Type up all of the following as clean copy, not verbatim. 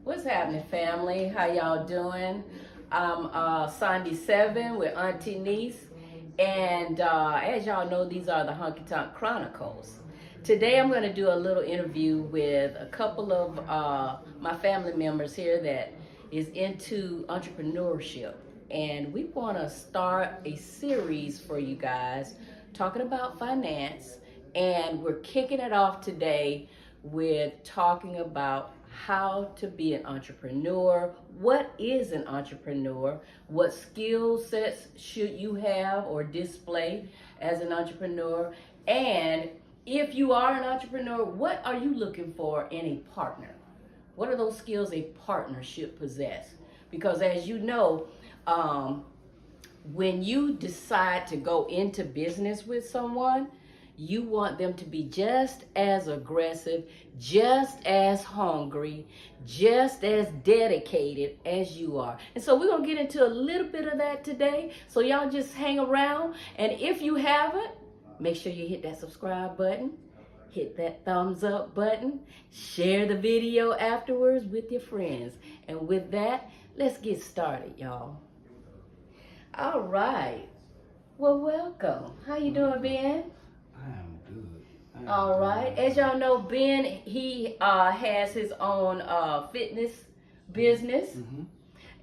What's happening, family? How y'all doing? I'm Sandy 7 with AN-T-NEES. And as y'all know, these are the Honky Tonk Chronicles. Today I'm going to do a little interview with a couple of my family members here that is into entrepreneurship. And we want to start a series for you guys talking about finance. And we're kicking it off today with talking about how to be an entrepreneur. What is an entrepreneur? What skill sets should you have or display as an entrepreneur? And if you are an entrepreneur, what are you looking for in a partner? What are those skills a partner should possess? Because as you know, when you decide to go into business with someone, you want them to be just as aggressive, just as hungry, just as dedicated as you are. And so we're going to get into a little bit of that today. So y'all just hang around. And if you haven't, make sure you hit that subscribe button, hit that thumbs up button, share the video afterwards with your friends. And with that, let's get started, y'all. All right. Well, welcome. How you doing, Ben? I am good. All right. As y'all know, Ben, he has his own fitness business,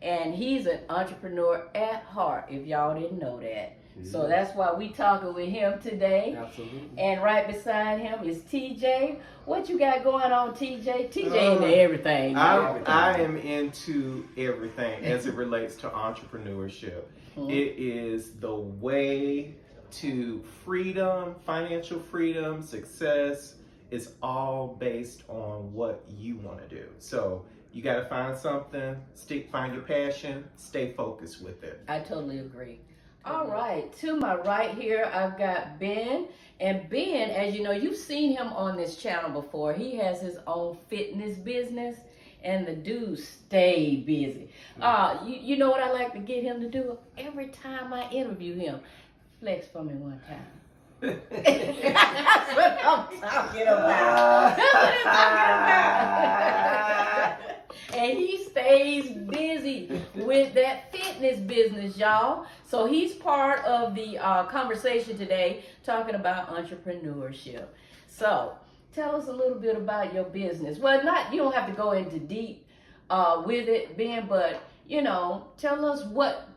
and he's an entrepreneur at heart, if y'all didn't know that. So that's why we talking with him today. Absolutely. And right beside him is TJ. What you got going on, TJ? TJ into everything. I am into everything as it relates to entrepreneurship. It is the way to freedom, financial freedom, success. It's all based on what you want to do. So you got to find something, find your passion, stay focused with it. I totally agree. All right, to my right here, I've got Ben. And Ben, as you know, you've seen him on this channel before. He has his own fitness business, and the dude stay busy. You know what I like to get him to do? Every time I interview him, flex for me one time. That's what I'm talking about. That's what I'm talking about. And he stays busy with that fitness business, y'all. So he's part of the conversation today talking about entrepreneurship. So tell us a little bit about your business. Well, you don't have to go into deep with it, Ben, but you know, tell us what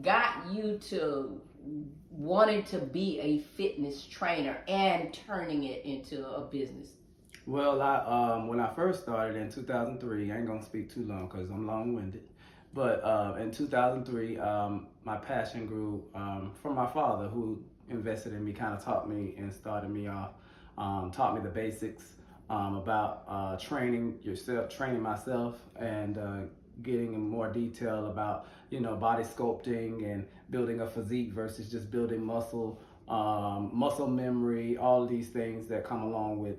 got you to wanting to be a fitness trainer and turning it into a business. Well, when I first started in 2003, I ain't gonna speak too long because I'm long-winded. But in 2003, my passion grew from my father, who invested in me, kind of taught me and started me off, taught me the basics about training myself, and getting in more detail about, you know, body sculpting and building a physique versus just building muscle memory, all of these things that come along with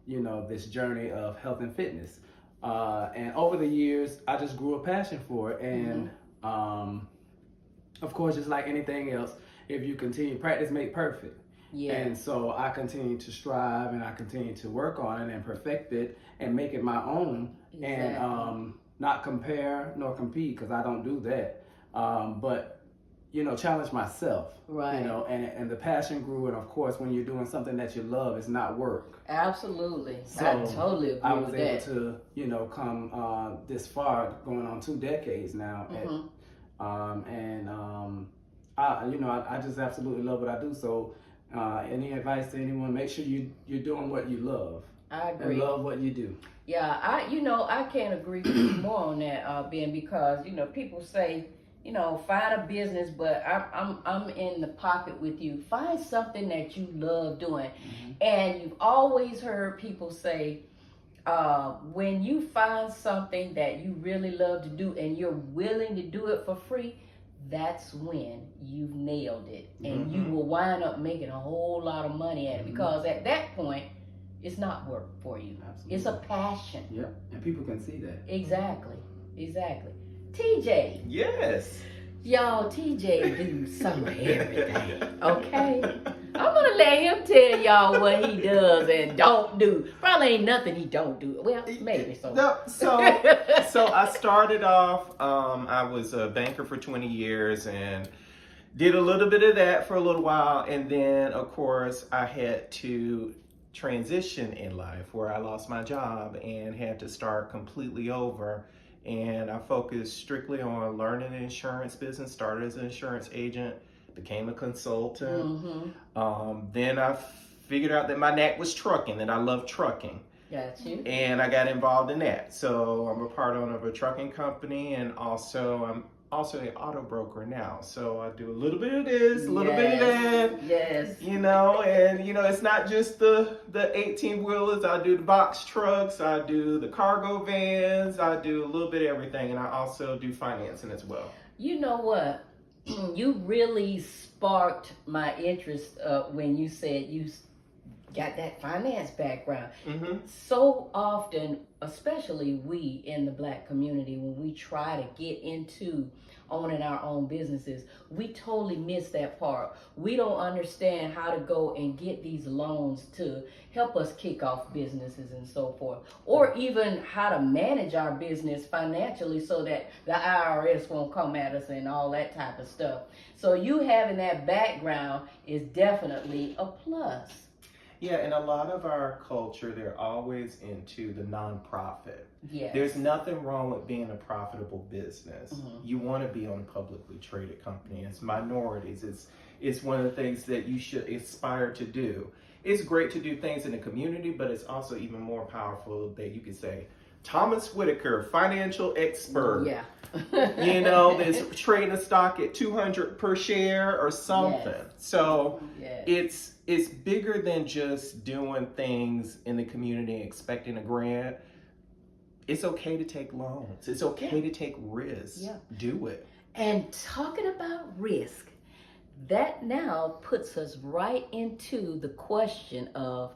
you know, this journey of health and fitness. And over the years, I just grew a passion for it. And of course, just like anything else, if you continue, practice make perfect. Yeah. And so I continue to strive, and I continue to work on it and perfect it and make it my own. Exactly. And not compare nor compete, because I don't do that. But you know, challenge myself. Right. You know, and the passion grew, and of course, when you're doing something that you love, it's not work. Absolutely. So I totally agree I was with able that. to, you know, come this far, going on 2 decades now. I just absolutely love what I do. So any advice to anyone, make sure you're doing what you love. I agree. And love what you do. Yeah, I can't agree with you more on that, Ben, because, you know, people say, you know, find a business, but I'm in the pocket with you. Find something that you love doing. And you've always heard people say, when you find something that you really love to do and you're willing to do it for free, that's when you've nailed it. And you will wind up making a whole lot of money at it, because at that point, it's not work for you. Absolutely. It's a passion. Yep, and people can see that. Exactly. TJ. Yes. Y'all, TJ do some of everything, okay? I'm gonna let him tell y'all what he does and don't do. Probably ain't nothing he don't do. Well, maybe so. No, so I started off. I was a banker for 20 years and did a little bit of that for a little while, and then of course I had to transition in life where I lost my job and had to start completely over. And I focused strictly on learning the insurance business. Started as an insurance agent, became a consultant. Then I figured out that my knack was trucking, and I love trucking. Got you. And I got involved in that. So I'm a part owner of a trucking company, and also I'm also an auto broker now. So I do a little bit of this, a little bit of that. Yes. You know, and you know, it's not just the 18 wheelers. I do the box trucks, I do the cargo vans, I do a little bit of everything, and I also do financing as well. You know what? You really sparked my interest when you said you got that finance background. So often, especially we in the Black community, when we try to get into owning our own businesses, we totally miss that part. We don't understand how to go and get these loans to help us kick off businesses and so forth, or even how to manage our business financially so that the IRS won't come at us and all that type of stuff. So you having that background is definitely a plus. Yeah, and a lot of our culture, they're always into the nonprofit. Yes. There's nothing wrong with being a profitable business. You want to be on a publicly traded company. It's minorities. It's one of the things that you should aspire to do. It's great to do things in the community, but it's also even more powerful that you could say, Thomas Whitaker, financial expert. Yeah. You know, that's trading a stock at 200 per share or something. Yes. So Yes. it's bigger than just doing things in the community and expecting a grant. It's okay to take loans. It's okay to take risks. Yeah. Do it. And talking about risk, that now puts us right into the question of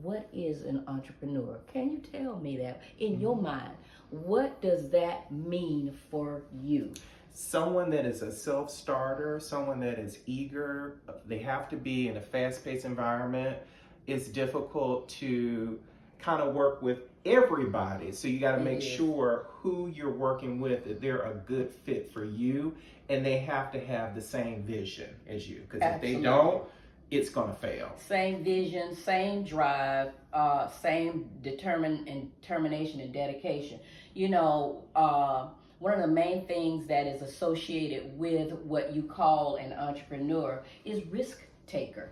what is an entrepreneur? Can you tell me that in your mind? What does that mean for you? Someone that is a self-starter, someone that is eager. They have to be in a fast-paced environment. It's difficult to kind of work with everybody. So you got to make sure who you're working with, that they're a good fit for you, and they have to have the same vision as you. Because if they don't, it's going to fail. Same vision, same drive, same determination and dedication. You know, one of the main things that is associated with what you call an entrepreneur is risk taker.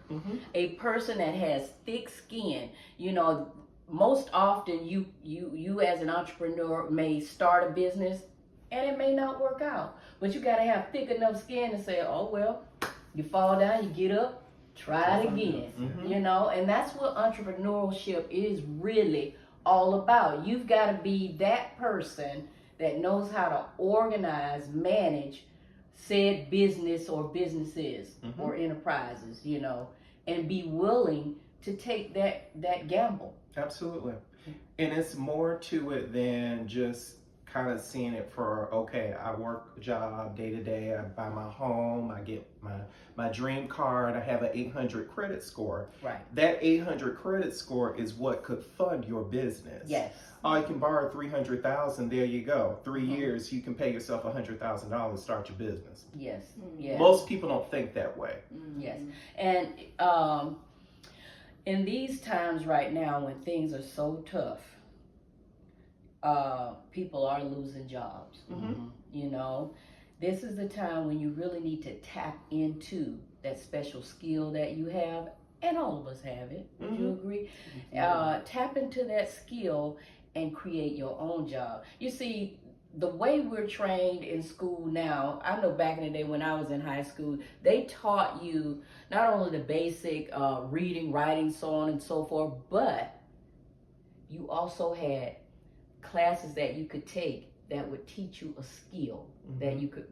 A person that has thick skin. You know, most often you as an entrepreneur may start a business and it may not work out, but you got to have thick enough skin to say, oh well, you fall down, you get up, try it again. You know, and that's what entrepreneurship is really all about. You've got to be that person that knows how to organize, manage said business or businesses or enterprises, you know, and be willing to take that gamble. Absolutely. And it's more to it than just kind of seeing it for, okay, I work a job day to day, I buy my home, I get my dream card, I have an 800 credit score. Right. That 800 credit score is what could fund your business. Yes. Oh, you can borrow $300,000, there you go. 3 years, you can pay yourself $100,000 to start your business. Yes. Yes. Most people don't think that way. Yes. And in these times right now when things are so tough, people are losing jobs. You know, this is the time when you really need to tap into that special skill that you have, and all of us have it. Would you agree? Tap into that skill and create your own job. You see, the way we're trained in school now, I know back in the day when I was in high school, they taught you not only the basic reading, writing, so on and so forth, but you also had classes that you could take that would teach you a skill that you could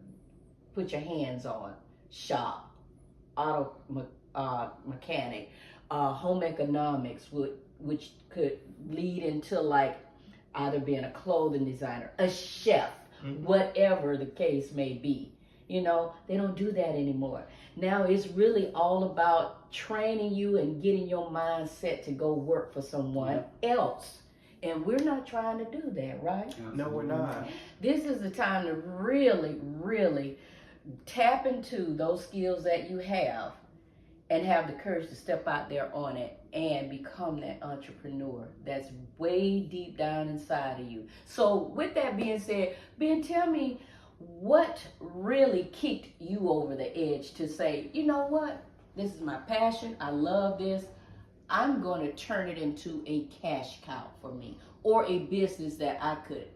put your hands on. Shop, auto mechanic, home economics, which could lead into like either being a clothing designer, a chef, whatever the case may be. You know, they don't do that anymore. Now it's really all about training you and getting your mindset to go work for someone else. And we're not trying to do that, right? No, we're not. This is the time to really, really tap into those skills that you have and have the courage to step out there on it and become that entrepreneur that's way deep down inside of you. So with that being said, Ben, tell me what really kicked you over the edge to say, you know what, this is my passion, I love this, I'm going to turn it into a cash cow for me, or a business that I could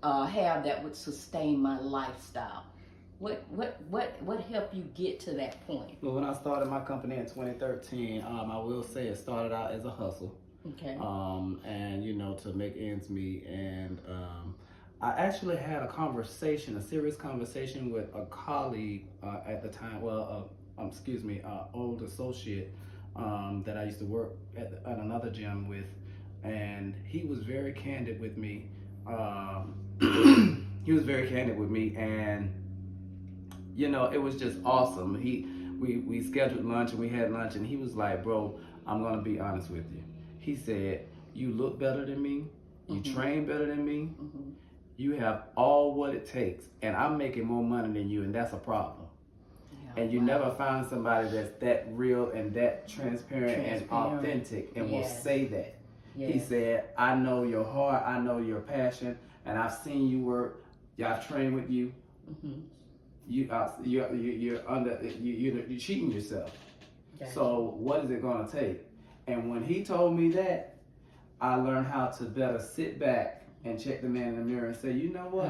have that would sustain my lifestyle. What helped you get to that point? Well, when I started my company in 2013, I will say it started out as a hustle. Okay. And you know, to make ends meet. And I actually had a serious conversation with a colleague at the time. Well, old associate that I used to work at another gym with, and he was very candid with me. And you know, it was just awesome. We scheduled lunch and we had lunch, and he was like, bro, I'm gonna be honest with you. He said, you look better than me, you train better than me, you have all what it takes, and I'm making more money than you, and that's a problem. And you never find somebody that's that real and that transparent and authentic and will say that. He said, I know your heart, I know your passion, and I've seen you work. I've trained with you. You're cheating yourself. So what is it gonna take? And when he told me that, I learned how to better sit back and check the man in the mirror and say, you know what?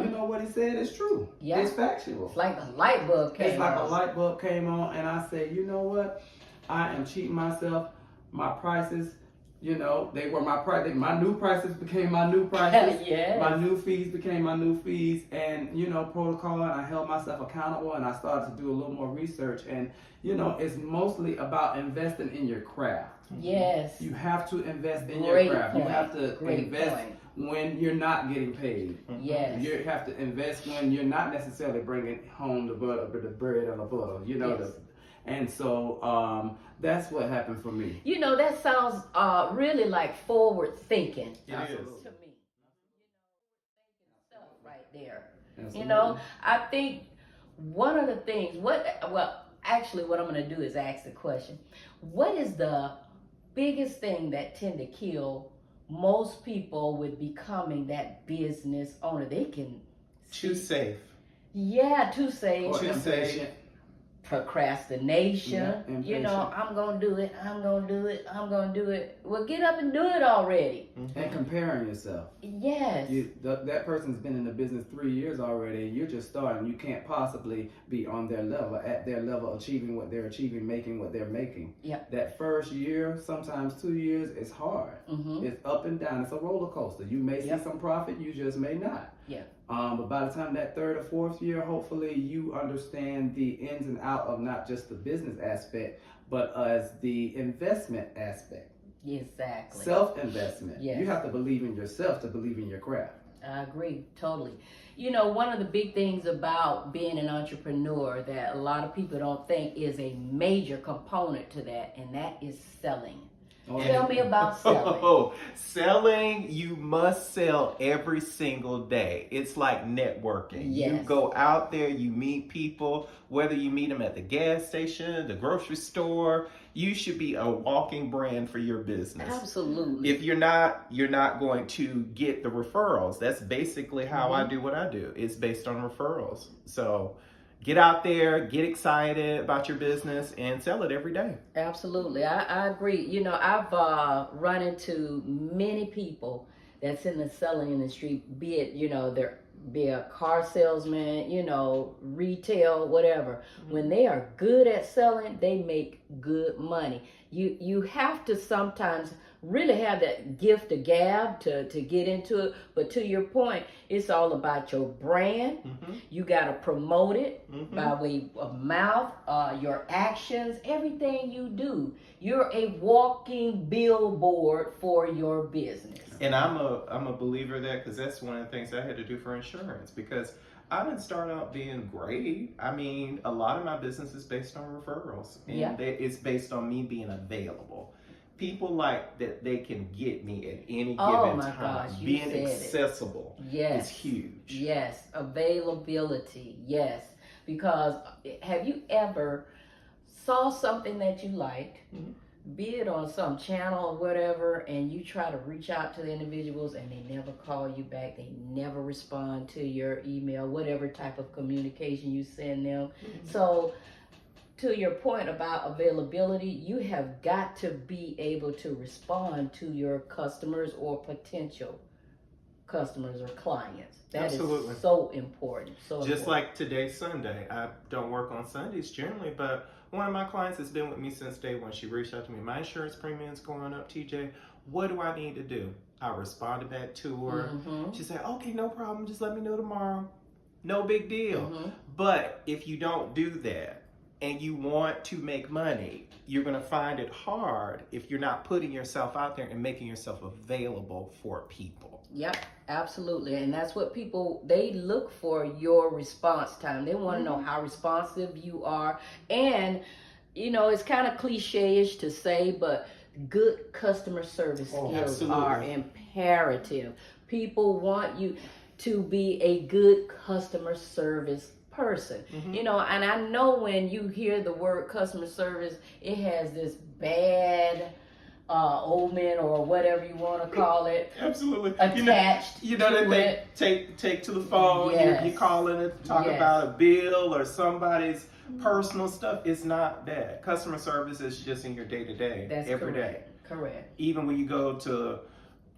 You know what he said is true. It's factual. It's like a light bulb came on. It's like a light bulb came on, and I said, you know what? I am cheating myself. My prices, you know, they were my price. My new prices became my new prices. My new fees became my new fees, and you know, protocol. And I held myself accountable, and I started to do a little more research. And you know, it's mostly about investing in your craft. Yes. You have to invest in your craft. You have to invest when you're not getting paid. Yes. You have to invest when you're not necessarily bringing home the bread or the butter. You know, and so that's what happened for me. You know, that sounds really like forward thinking. It is. To me. Stuff right there. Absolutely. You know, I think one of the things, actually what I'm going to do is ask the question. What is the biggest thing that tend to kill most people with becoming that business owner? They can... Too safe. Yeah, too safe. Too safe. Procrastination, you know, I'm gonna do it. Well, get up and do it already. And comparing yourself. Yes. That person's been in the business 3 years already, and you're just starting. You can't possibly be on their level, at their level, achieving what they're achieving, making what they're making. That first year, sometimes 2 years, it's hard. It's up and down. It's a roller coaster. You may see some profit, you just may not. But by the time that third or fourth year, hopefully you understand the ins and outs of not just the business aspect, but as the investment aspect. Exactly. Self-investment. You have to believe in yourself to believe in your craft. I agree, totally. You know, one of the big things about being an entrepreneur that a lot of people don't think is a major component to that, and that is selling. Tell me about selling. Selling, you must sell every single day. It's like networking. You go out there, you meet people, whether you meet them at the gas station, the grocery store, you should be a walking brand for your business. Absolutely. If you're not going to get the referrals. That's basically how I do what I do. It's based on referrals. So get out there, get excited about your business, and sell it every day. Absolutely. I agree. You know, I've run into many people that's in the selling industry, be it, you know, be a car salesman, you know, retail, whatever. When they are good at selling, they make good money. You have to sometimes really have that gift of gab to get into it. But to your point, it's all about your brand. You got to promote it by way of mouth, your actions, everything you do. You're a walking billboard for your business. And I'm a believer of that, because that's one of the things I had to do for insurance, because I didn't start out being great. I mean, a lot of my business is based on referrals, and it's based on me being available. People like that they can get me at any given time. Gosh, being accessible is huge. Yes, availability. Yes, because have you ever saw something that you liked, be it on some channel or whatever, and you try to reach out to the individuals and they never call you back, they never respond to your email, whatever type of communication you send them. So to your point about availability, you have got to be able to respond to your customers or potential customers or clients. That Absolutely. is so important. Just like today's Sunday. I don't work on Sundays generally, but one of my clients has been with me since day one. She reached out to me. My insurance premium is going up, TJ. What do I need to do? I responded back to her. She said, okay, no problem. Just let me know tomorrow. No big deal. But if you don't do that, and you want to make money, you're going to find it hard if you're not putting yourself out there and making yourself available for people. Yep, absolutely. And that's what people, they look for, your response time. They want to know how responsive you are. And, you know, it's kind of cliche-ish to say, but good customer service skills are imperative. People want you to be a good customer service person. You know, and I know when you hear the word customer service, it has this bad omen or whatever you want to call it. Absolutely. Attached you know to that they take to the phone, you calling it, talk about a bill or somebody's personal stuff. It's not that. Customer service is just in your day-to-day, every day. Correct. Even when you go to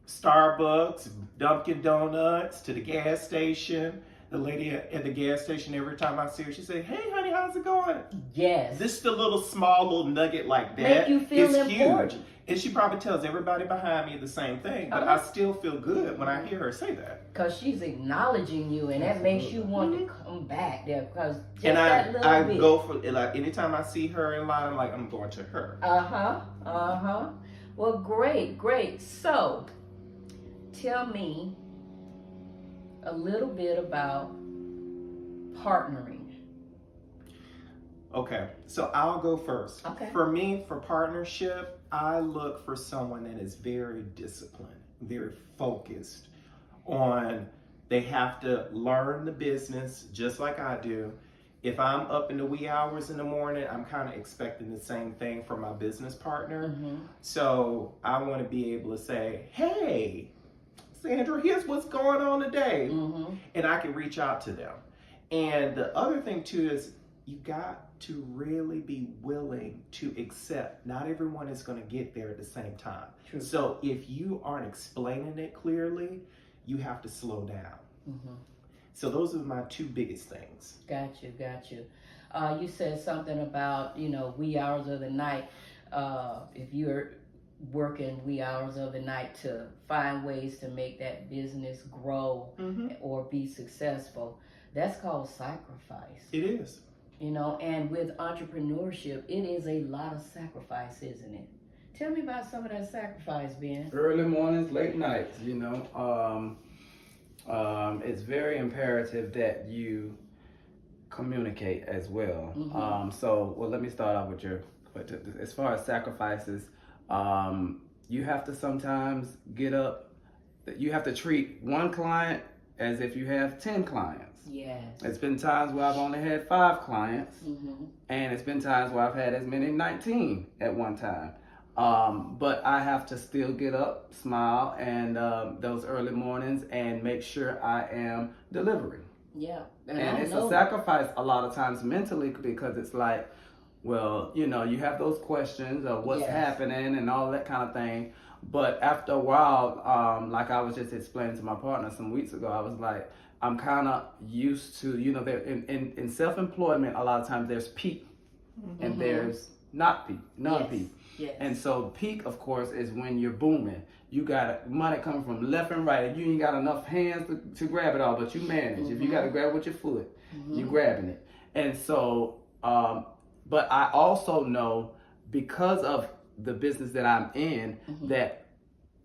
Starbucks, Dunkin' Donuts, to the gas station, the lady at the gas station, every time I see her, she say, hey, honey, how's it going? Yes. Just a little small little nugget like that Make you feel is important. huge. And she probably tells everybody behind me the same thing, but I still feel good when I hear her say that. Because she's acknowledging you, and that makes you want to come back there. Because and I go for, like, anytime I see her in line, I'm like, I'm going to her. Well, great. So, tell me a little bit about partnering. Okay, so I'll go first. Okay. For me, for partnership, I look for someone that is very disciplined, very focused on, they have to learn the business just like I do. If I'm up in the wee hours in the morning, I'm kind of expecting the same thing from my business partner. So I want to be able to say, hey, Sandra, here's what's going on today. And I can reach out to them. And the other thing too is you got to really be willing to accept not everyone is going to get there at the same time. True. So if you aren't explaining it clearly, you have to slow down. So those are my two biggest things. Got you. You said something about, you know, wee hours of the night. If you're working wee hours of the night to find ways to make that business grow or be successful, that's called sacrifice. It is. You know, and with entrepreneurship, it is a lot of sacrifice, isn't it? Tell me about some of that sacrifice, Ben. Early mornings, late nights, you know. It's very imperative that you communicate as well. Well, let me start off with as far as sacrifices, you have to sometimes get up, you have to treat one client as if you have 10 clients. Yes. It's been times where I've only had 5 clients, and it's been times where I've had as many 19 at one time. But I have to still get up, smile, and those early mornings and make sure I am delivering. Yeah. And it's a sacrifice a lot of times mentally, because it's like, well, you know, you have those questions of what's happening and all that kind of thing. But after a while, like I was just explaining to my partner some weeks ago, I was like, I'm kind of used to, you know, in self-employment, a lot of times there's peak and there's not peak, non-peak. Yes. And so peak, of course, is when you're booming. You got money coming from left and right, and you ain't got enough hands to grab it all, but you manage. If you got to grab with your foot, you're grabbing it. And so, but I also know, because of the business that I'm in, that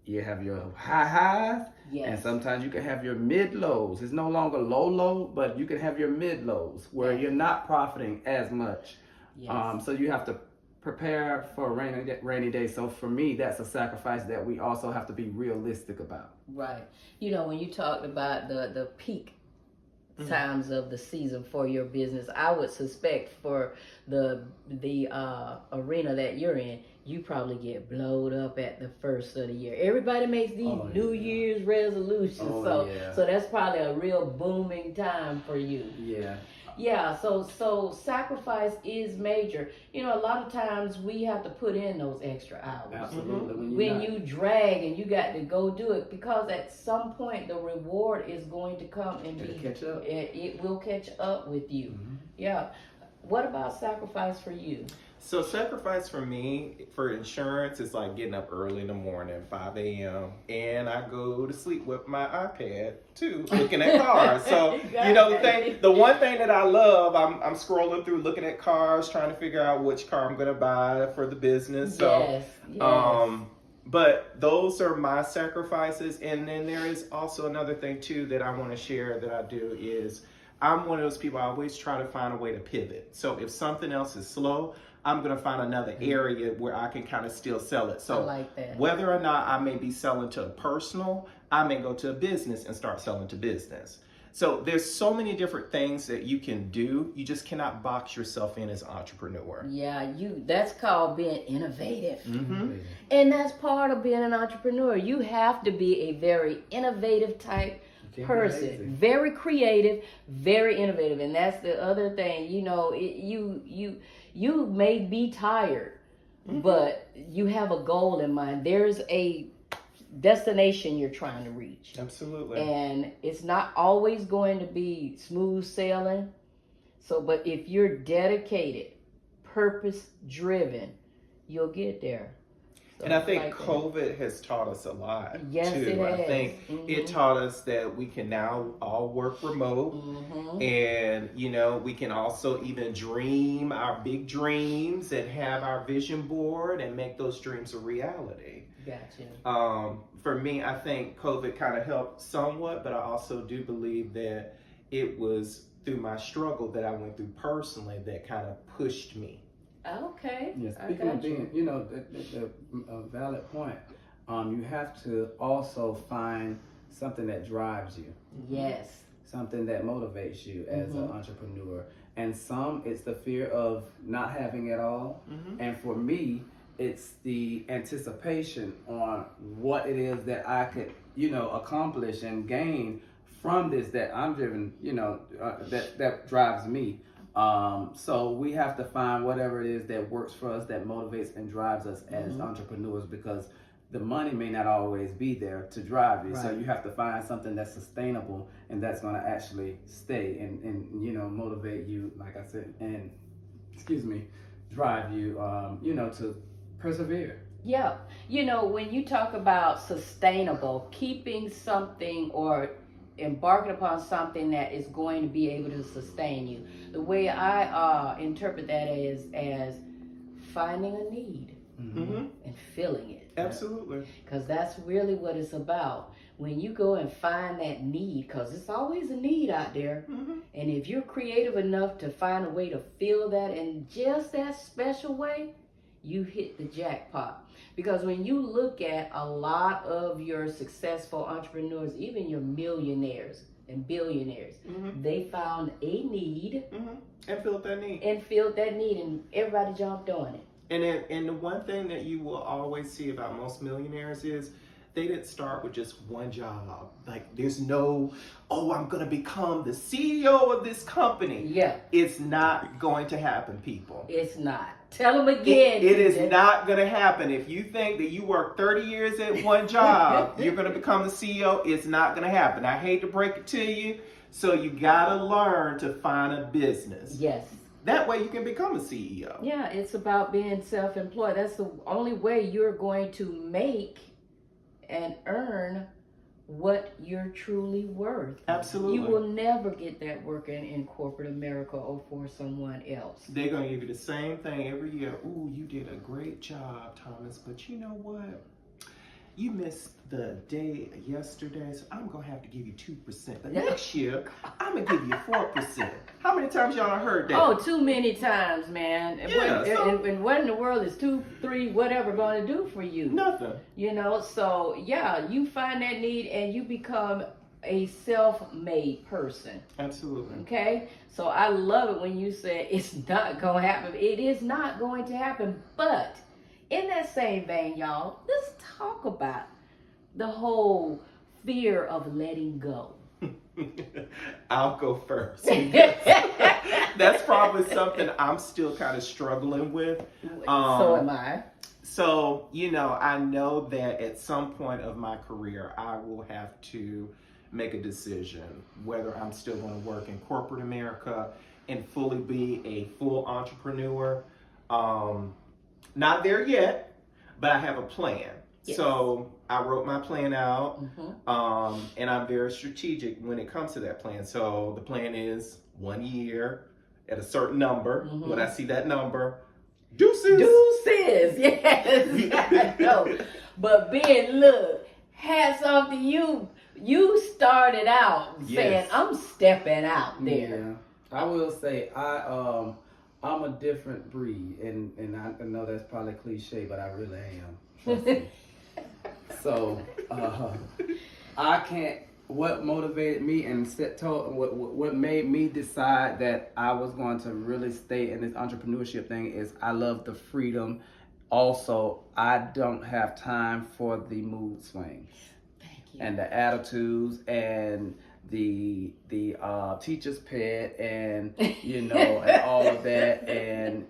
you have your high highs, Yes. and sometimes you can have your mid lows. It's no longer low, but you can have your mid lows where Yes. you're not profiting as much. Yes. So you have to prepare for a rainy day. So for me, that's a sacrifice that we also have to be realistic about. Right. You know, when you talked about the peak times of the season for your business, I would suspect for the arena that you're in, you probably get blowed up at the first of the year. Everybody makes these New Year's resolutions, so that's probably a real booming time for you. Yeah, so sacrifice is major. You know, a lot of times we have to put in those extra hours. Absolutely. When you drag and you got to go do it, because at some point the reward is going to come and catch up. It will catch up with you. Yeah. What about sacrifice for you? So sacrifice for me, for insurance, is like getting up early in the morning, 5 a.m., and I go to sleep with my iPad too, looking at cars. So, you know, the one thing that I love, I'm scrolling through, looking at cars, trying to figure out which car I'm going to buy for the business. So, but those are my sacrifices. And then there is also another thing too that I want to share that I do is I'm one of those people, I always try to find a way to pivot. So if something else is slow, I'm going to find another area where I can kind of still sell it. So I like that. Whether or not I may be selling to a personal, I may go to a business and start selling to business. So there's so many different things that you can do. You just cannot box yourself in as an entrepreneur. Yeah, that's called being innovative. And that's part of being an entrepreneur. You have to be a very innovative type person, very creative, very innovative. And that's the other thing. You know, you may be tired, but you have a goal in mind. There's a destination you're trying to reach. Absolutely. And it's not always going to be smooth sailing. So, but if you're dedicated, purpose driven, you'll get there. So and I think COVID has taught us a lot yes, too. It has. I think it taught us that we can now all work remote, and you know, we can also even dream our big dreams and have our vision board and make those dreams a reality. Gotcha. For me, I think COVID kind of helped somewhat, but I also do believe that it was through my struggle that I went through personally that kind of pushed me. Okay. Yeah, speaking of being, you know, a valid point. You have to also find something that drives you. Yes. Something that motivates you as an entrepreneur. And some, it's the fear of not having it all. And for me, it's the anticipation on what it is that I could, you know, accomplish and gain from this that I'm driven, you know, that drives me. So we have to find whatever it is that works for us, that motivates and drives us as entrepreneurs, because the money may not always be there to drive you. Right. So you have to find something that's sustainable and that's going to actually stay and you know, motivate you, like I said, and drive you, you know, to persevere. Yeah. You know, when you talk about sustainable, keeping something or embarking upon something that is going to be able to sustain you, the way I interpret that is as finding a need and filling it. Absolutely. Because that's really what it's about. When you go and find that need, because it's always a need out there, and if you're creative enough to find a way to fill that in just that special way, you hit the jackpot. Because when you look at a lot of your successful entrepreneurs, even your millionaires and billionaires, they found a need and filled that need. And everybody jumped on it. And the one thing that you will always see about most millionaires is they didn't start with just one job. Like, there's no, oh, I'm going to become the CEO of this company. Yeah. It's not going to happen, people. It's not. Tell them again. It is not going to happen. If you think that you work 30 years at one job, you're going to become the CEO, it's not going to happen. I hate to break it to you. So you got to learn to find a business. Yes. That way you can become a CEO. Yeah, it's about being self-employed. That's the only way you're going to make and earn what you're truly worth. Absolutely. You will never get that working in corporate America or for someone else. They're going to give you the same thing every year. Ooh, you did a great job, Thomas, but you know what? you missed the day yesterday, so I'm going to have to give you 2%. The next year, I'm going to give you 4%. How many times y'all done heard that? Oh, too many times, man. And Yeah, and what in the world is 2, 3, whatever going to do for you? Nothing. You know, so yeah, you find that need and you become a self-made person. Absolutely. Okay? So I love it when you say it's not going to happen. It is not going to happen. But in that same vein, y'all, let's talk about the whole fear of letting go. I'll go first. That's probably something I'm still kind of struggling with. So am I. So, you know, I know that at some point of my career, I will have to make a decision whether I'm still going to work in corporate America and fully be a full entrepreneur. Not there yet, but I have a plan. Yes. So I wrote my plan out, and I'm very strategic when it comes to that plan. So the plan is 1 year at a certain number. When I see that number, deuces. Deuces, yes. I know. But Ben, look, hats off to you. You started out saying, I'm stepping out there. Yeah. I will say I'm a different breed, and I know that's probably cliche, but I really am. Trust me. So I can't. What motivated me and what made me decide that I was going to really stay in this entrepreneurship thing is I love the freedom. Also, I don't have time for the mood swings and the attitudes and the teacher's pet and you know and all of that and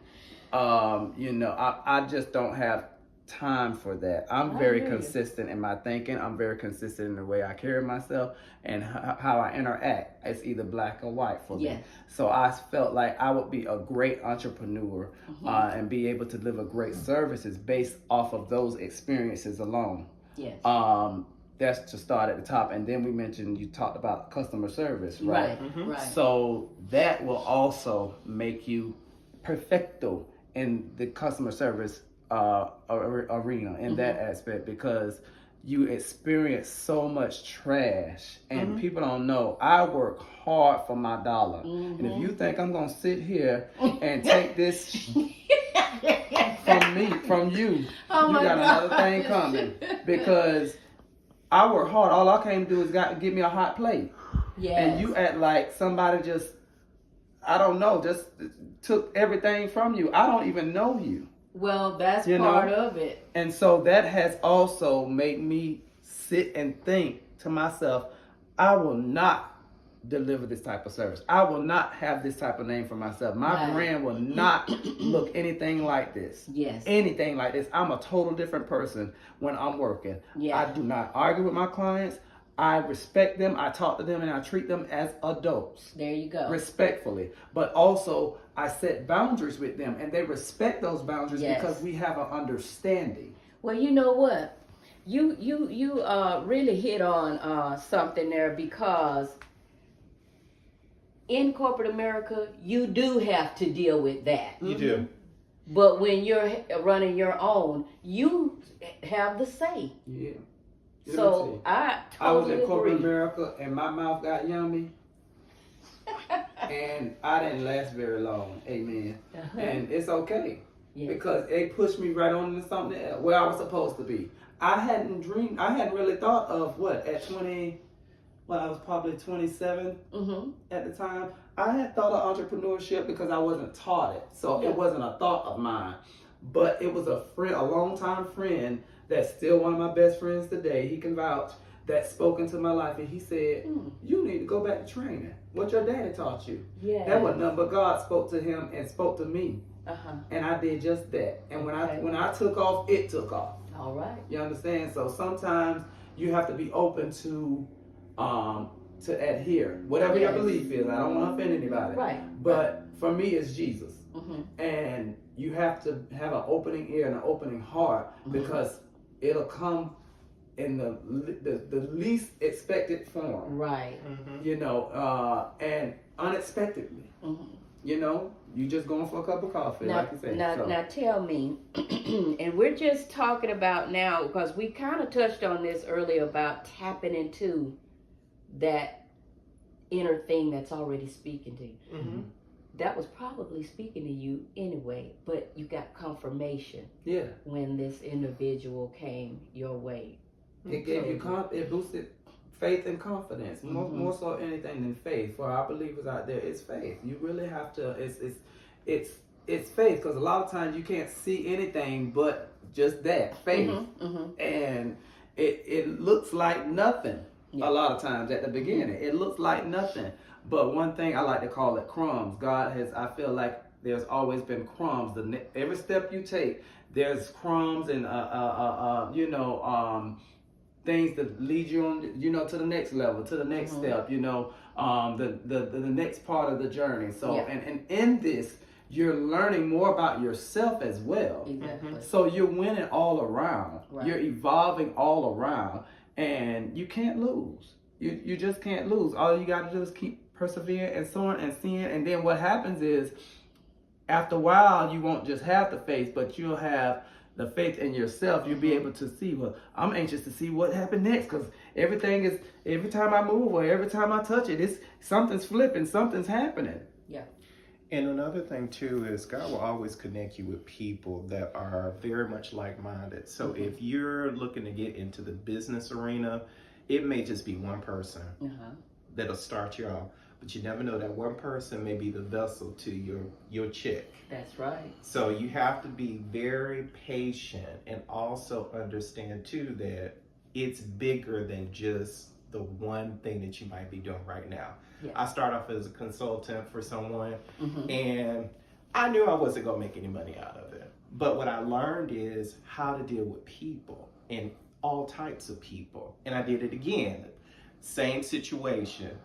you know I just don't have time for that. I'm very consistent in my thinking. I'm very consistent in the way I carry myself and how I interact. It's either black or white for me. So I felt like I would be a great entrepreneur and be able to deliver great services based off of those experiences alone. That's to start at the top. And then we mentioned, you talked about customer service, right? Right. So that will also make you perfecto in the customer service arena in that aspect, because you experience so much trash and people don't know I work hard for my dollar. And if you think I'm gonna sit here and take this from you, you got another thing coming, because I work hard. All I came to do is give me a hot plate. And you act like somebody just, I don't know, just took everything from you. I don't even know you. Well, that's part of it. And so that has also made me sit and think to myself, I will not deliver this type of service. I will not have this type of name for myself. My brand will not look anything like this. Anything like this. I'm a total different person when I'm working. I do not argue with my clients. I respect them, I talk to them, and I treat them as adults. There you go. Respectfully. But also, I set boundaries with them, and they respect those boundaries because we have an understanding. Well, you know what? You really hit on something there, because in corporate America, you do have to deal with that. You do. But when you're running your own, you have the say. Yeah. So I was in totally corporate agree. America and my mouth got yummy. And I didn't last very long. Amen. And it's okay. Because it pushed me right on into something else, where I was supposed to be. I hadn't really thought of I was probably 27 at the time. I had thought of entrepreneurship because I wasn't taught it. So it wasn't a thought of mine. But it was a longtime friend that's still one of my best friends today. He can vouch, that spoke into my life, and he said, you need to go back to training. What your daddy taught you. That was nothing but God spoke to him and spoke to me. And I did just that. And when I took off, it took off. All right. You understand? So sometimes you have to be open to adhere. Whatever your belief is. I don't want to offend anybody. Right. But for me, it's Jesus. And you have to have an opening ear and an opening heart, because it'll come in the least expected form. Right. You know, and unexpectedly. you know, you just going for a cup of coffee, like you said. Now tell me, and we're just talking about now, because we kind of touched on this earlier about tapping into that inner thing that's already speaking to you. Mm-hmm. That was probably speaking to you anyway, but you got confirmation Yeah. when this individual came your way. It gave you it boosted faith and confidence. More so anything than faith. For our believers out there, it's faith. You really have to. It's faith, because a lot of times you can't see anything but just that faith, and it looks like nothing. Yeah. A lot of times at the beginning, it looks like nothing. But one thing I like to call it crumbs. God has. I feel like there's always been crumbs. Every step you take, there's crumbs and things that lead you on, to the next level, to the next step, the next part of the journey. So, and in this, you're learning more about yourself as well. Exactly. So you're winning all around. Right. You're evolving all around, and you can't lose. You just can't lose. All you got to do is keep persevering and soaring and seeing. And then what happens is, after a while, you won't just have the faith, but you'll have the faith in yourself. You'll be able to see, well, I'm anxious to see what happened next, because every time I move or every time I touch it, something's flipping, something's happening. Yeah. And another thing too is God will always connect you with people that are very much like-minded. So if you're looking to get into the business arena, it may just be one person that'll start you off. But you never know, that one person may be the vessel to your check. That's right. So you have to be very patient and also understand too that it's bigger than just the one thing that you might be doing right now. Yes. I start off as a consultant for someone, and I knew I wasn't going to make any money out of it. But what I learned is how to deal with people, and all types of people. And I did it again. Same situation.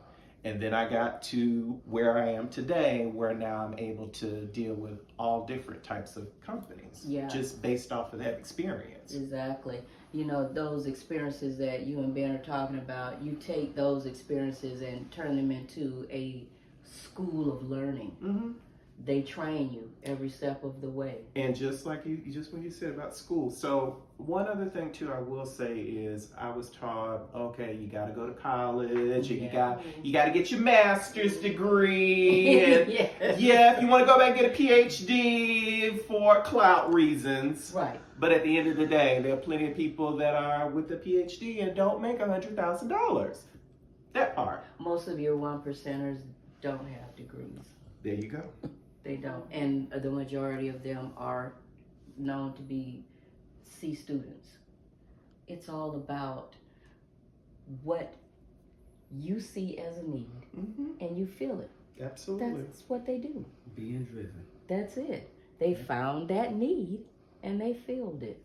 And then I got to where I am today, where now I'm able to deal with all different types of companies, just based off of that experience. Exactly. Those experiences that you and Ben are talking about, you take those experiences and turn them into a school of learning. They train you every step of the way. And just like when you said about school. So one other thing too I will say is I was taught, okay, you got to go to college, and you got to get your master's degree, and if you want to go back and get a PhD for clout reasons. Right. But at the end of the day, there are plenty of people that are with a PhD and don't make $100,000. That part. Most of your 1%ers don't have degrees. There you go. They don't. And the majority of them are known to be C students. It's all about what you see as a need, and you feel it. Absolutely. That's what they do. Being driven. That's it. They found that need and they filled it.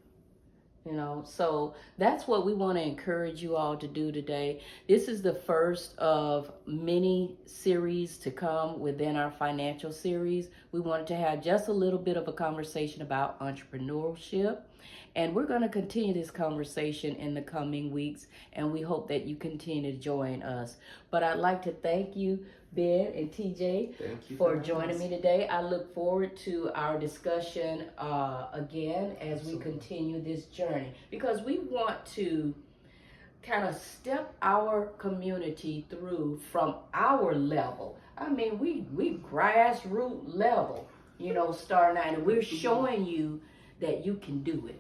So that's what we want to encourage you all to do today. This is the first of many series to come within our financial series. We wanted to have just a little bit of a conversation about entrepreneurship. And we're going to continue this conversation in the coming weeks, and we hope that you continue to join us. But I'd like to thank you, Ben and TJ, for joining me today. I look forward to our discussion again as we continue this journey, because we want to kind of step our community through from our level. I mean, we grassroots level, starting out, and we're showing you that you can do it.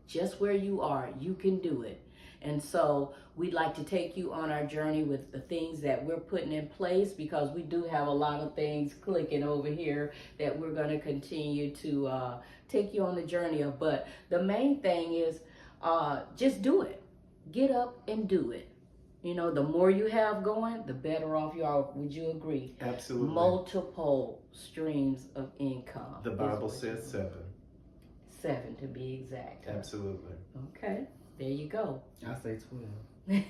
Just where you are, you can do it. And so we'd like to take you on our journey with the things that we're putting in place, because we do have a lot of things clicking over here that we're going to continue to take you on the journey of. But the main thing is just do it. Get up and do it. The more you have going, the better off you are. Would you agree? Absolutely. Multiple streams of income. The Bible says 7. 7 to be exact. Absolutely. Okay, there you go. I say 12.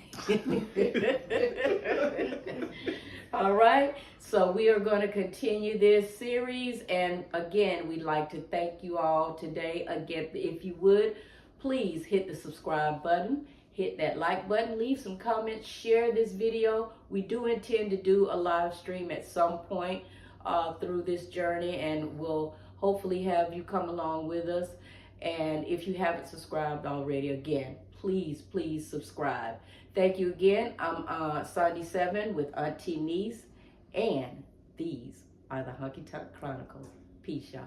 All right, so we are going to continue this series, and again, we'd like to thank you all today. Again, if you would, please hit the subscribe button, hit that like button, leave some comments, share this video. We do intend to do a live stream at some point through this journey, and we'll hopefully have you come along with us. And if you haven't subscribed already, again, please subscribe. Thank you again. I'm Sandy 7 with AN-T-NEES, and these are the Honky Tonk Chronicles. Peace, y'all.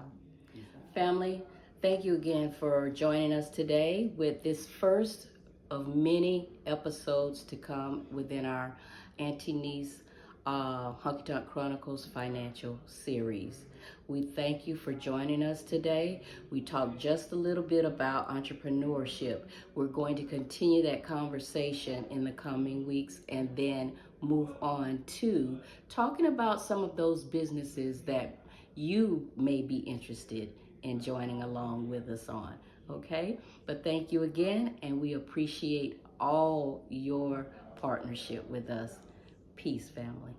Family, thank you again for joining us today with this first of many episodes to come within our AN-T-NEES Honky Tonk Chronicles financial series. We thank you for joining us today. We talked just a little bit about entrepreneurship. We're going to continue that conversation in the coming weeks and then move on to talking about some of those businesses that you may be interested in joining along with us on. Okay? But thank you again, and we appreciate all your partnership with us. Peace, family.